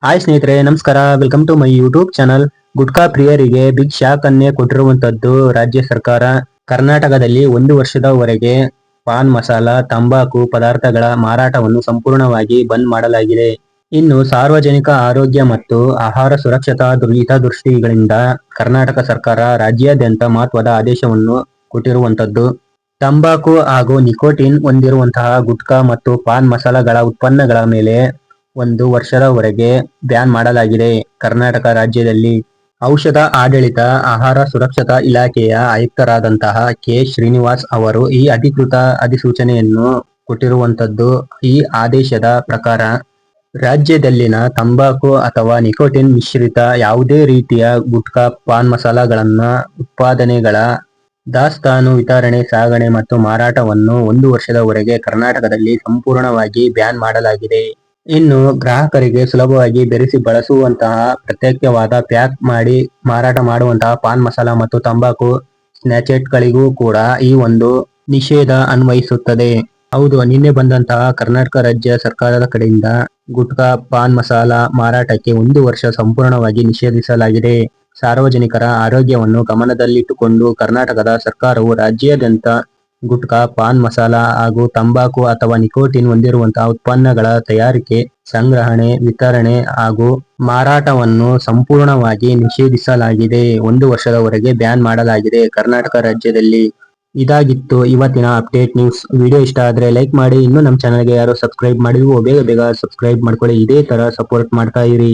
Hi ಸ್ನೇಹಿತರೆ, ನಮಸ್ಕಾರ. Welcome to my YouTube channel. Gutka ಪ್ರಿಯರಿಗೆ ಬಿಗ್ ಶಾಕ್ ಅನ್ನೇ ಕೊಟ್ಟಿರುವಂತದ್ದು ರಾಜ್ಯ ಸರ್ಕಾರ. ಕರ್ನಾಟಕದಲ್ಲಿ 1 ವರ್ಷದವರೆಗೆ ಪಾನ್ ಮಸಾಲ, ತಂಬಾಕು ಪದಾರ್ಥಗಳ ಮಾರಾಟವನ್ನು ಸಂಪೂರ್ಣವಾಗಿ ಬಂದ್ ಮಾಡಲಾಗಿದೆ. ಇನ್ನು ಸಾರ್ವಜನಿಕ ಆರೋಗ್ಯ ಮತ್ತು ಆಹಾರ ಸುರಕ್ಷತಾ ಹಿತದೃಷ್ಟಿಗಳಿಂದ ಕರ್ನಾಟಕ ಸರ್ಕಾರ ರಾಜ್ಯಾದ್ಯಂತ ಮಹತ್ವದ ಆದೇಶವನ್ನು ಕೊಟ್ಟಿರುವಂತದ್ದು. ತಂಬಾಕು ಹಾಗೂ ನಿಕೋಟಿನ್ ಹೊಂದಿರುವಂತಹ ಗುಟ್ಕಾ ಮತ್ತು ಪಾನ್ ಮಸಾಲಗಳ ಉತ್ಪನ್ನಗಳ ಮೇಲೆ 1 ವರ್ಷದವರೆಗೆ ಬ್ಯಾನ್ ಮಾಡಲಾಗಿದೆ. ಕರ್ನಾಟಕ ರಾಜ್ಯದಲ್ಲಿ ಔಷಧ ಆಡಳಿತ ಆಹಾರ ಸುರಕ್ಷತಾ ಇಲಾಖೆಯ ಆಯುಕ್ತರಾದಂತಹ ಕೆ. ಶ್ರೀನಿವಾಸ್ ಅವರು ಈ ಅಧಿಕೃತ ಅಧಿಸೂಚನೆಯನ್ನು ಕೊಟ್ಟಿರುವಂತದ್ದು. ಈ ಆದೇಶದ ಪ್ರಕಾರ ರಾಜ್ಯದಲ್ಲಿನ ತಂಬಾಕು ಅಥವಾ ನಿಕೋಟಿನ್ ಮಿಶ್ರಿತ ಯಾವುದೇ ರೀತಿಯ ಗುಟ್ಕಾ, ಪಾನ್ ಮಸಾಲಗಳನ್ನ ಉತ್ಪಾದನೆಗಳ ದಾಸ್ತಾನು, ವಿತರಣೆ, ಸಾಗಣೆ ಮತ್ತು ಮಾರಾಟವನ್ನು 1 ವರ್ಷದವರೆಗೆ ಕರ್ನಾಟಕದಲ್ಲಿ ಸಂಪೂರ್ಣವಾಗಿ ಬ್ಯಾನ್ ಮಾಡಲಾಗಿದೆ. ಇನ್ನು ಗ್ರಾಹಕರಿಗೆ ಸುಲಭವಾಗಿ ಬೆರೆಸಿ ಬಳಸುವಂತಹ ಪ್ರತ್ಯೇಕವಾದ ಪ್ಯಾಕ್ ಮಾಡಿ ಮಾರಾಟ ಮಾಡುವಂತಹ ಪಾನ್ ಮಸಾಲ ಮತ್ತು ತಂಬಾಕು ಸ್ಯಾಚೆಟ್ಗಳಿಗೂ ಕೂಡ ಈ ಒಂದು ನಿಷೇಧ ಅನ್ವಯಿಸುತ್ತದೆ. ಹೌದು, ನಿನ್ನೆ ಬಂದಂತಹ ಕರ್ನಾಟಕ ರಾಜ್ಯ ಸರ್ಕಾರದ ಕಡೆಯಿಂದ ಗುಟ್ಕಾ, ಪಾನ್ ಮಸಾಲ ಮಾರಾಟಕ್ಕೆ 1 ವರ್ಷ ಸಂಪೂರ್ಣವಾಗಿ ನಿಷೇಧಿಸಲಾಗಿದೆ. ಸಾರ್ವಜನಿಕರ ಆರೋಗ್ಯವನ್ನು ಗಮನದಲ್ಲಿಟ್ಟುಕೊಂಡು ಕರ್ನಾಟಕದ ಸರ್ಕಾರವು ರಾಜ್ಯಾದ್ಯಂತ ಗುಟ್ಕಾ, ಪಾನ್ ಮಸಾಲ ಹಾಗೂ ತಂಬಾಕು ಅಥವಾ ನಿಕೋಟಿನ್ ಹೊಂದಿರುವಂತಹ ಉತ್ಪನ್ನಗಳ ತಯಾರಿಕೆ, ಸಂಗ್ರಹಣೆ, ವಿತರಣೆ ಹಾಗೂ ಮಾರಾಟವನ್ನು ಸಂಪೂರ್ಣವಾಗಿ ನಿಷೇಧಿಸಲಾಗಿದೆ. 1 ವರ್ಷದವರೆಗೆ ಬ್ಯಾನ್ ಮಾಡಲಾಗಿದೆ ಕರ್ನಾಟಕ ರಾಜ್ಯದಲ್ಲಿ. ಇದಾಗಿತ್ತು ಇವತ್ತಿನ ಅಪ್ಡೇಟ್ ನ್ಯೂಸ್. ವಿಡಿಯೋ ಇಷ್ಟ ಆದ್ರೆ ಲೈಕ್ ಮಾಡಿ. ಇನ್ನೂ ನಮ್ಮ ಚಾನಲ್ಗೆ ಯಾರು ಸಬ್ಸ್ಕ್ರೈಬ್ ಮಾಡಿಲ್ವೋ ಬೇಗ ಬೇಗ ಸಬ್ಸ್ಕ್ರೈಬ್ ಮಾಡ್ಕೊಳ್ಳಿ. ಇದೇ ತರ ಸಪೋರ್ಟ್ ಮಾಡ್ತಾ ಇರಿ.